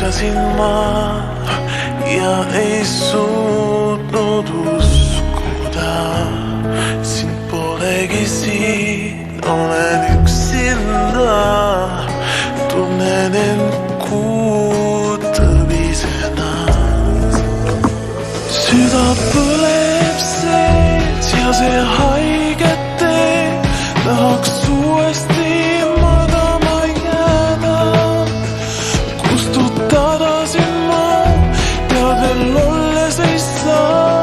ärkasin ma ja ei suutnud uskuda. Sind polegi siin, olen üksinda. Tunnen end kuutõbisena. Süda põleb sees ja see haiget teeb. Tahaks uuesti magama jääda. Kustutada sind ma tead veel olles ei saa.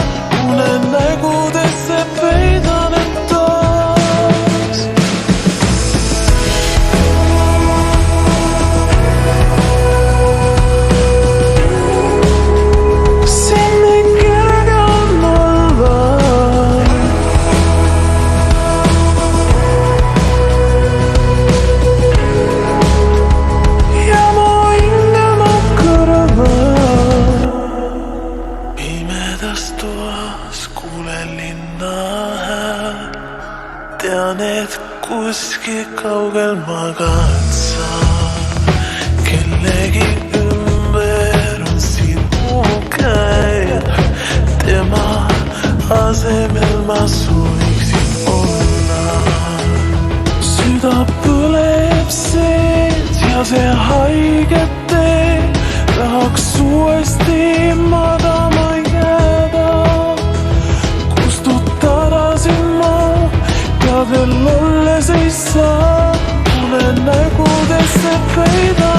Unen nägudesse peidan end taas. Siin nii kerge on olla. Ja mu ingel mu kõrval. Pimedas toas kuulen linna hääl. Tean, et kuskil kaugel magad sa. Kellegi ümber on sinu käed. Tema asemel ma sooviksin olla. Süda põleb sees ja see haiget teeb. Tahaks uuesti magama jääda. Kustutada sind ma tead veel olles ei saa. Unen nägudesse peidan.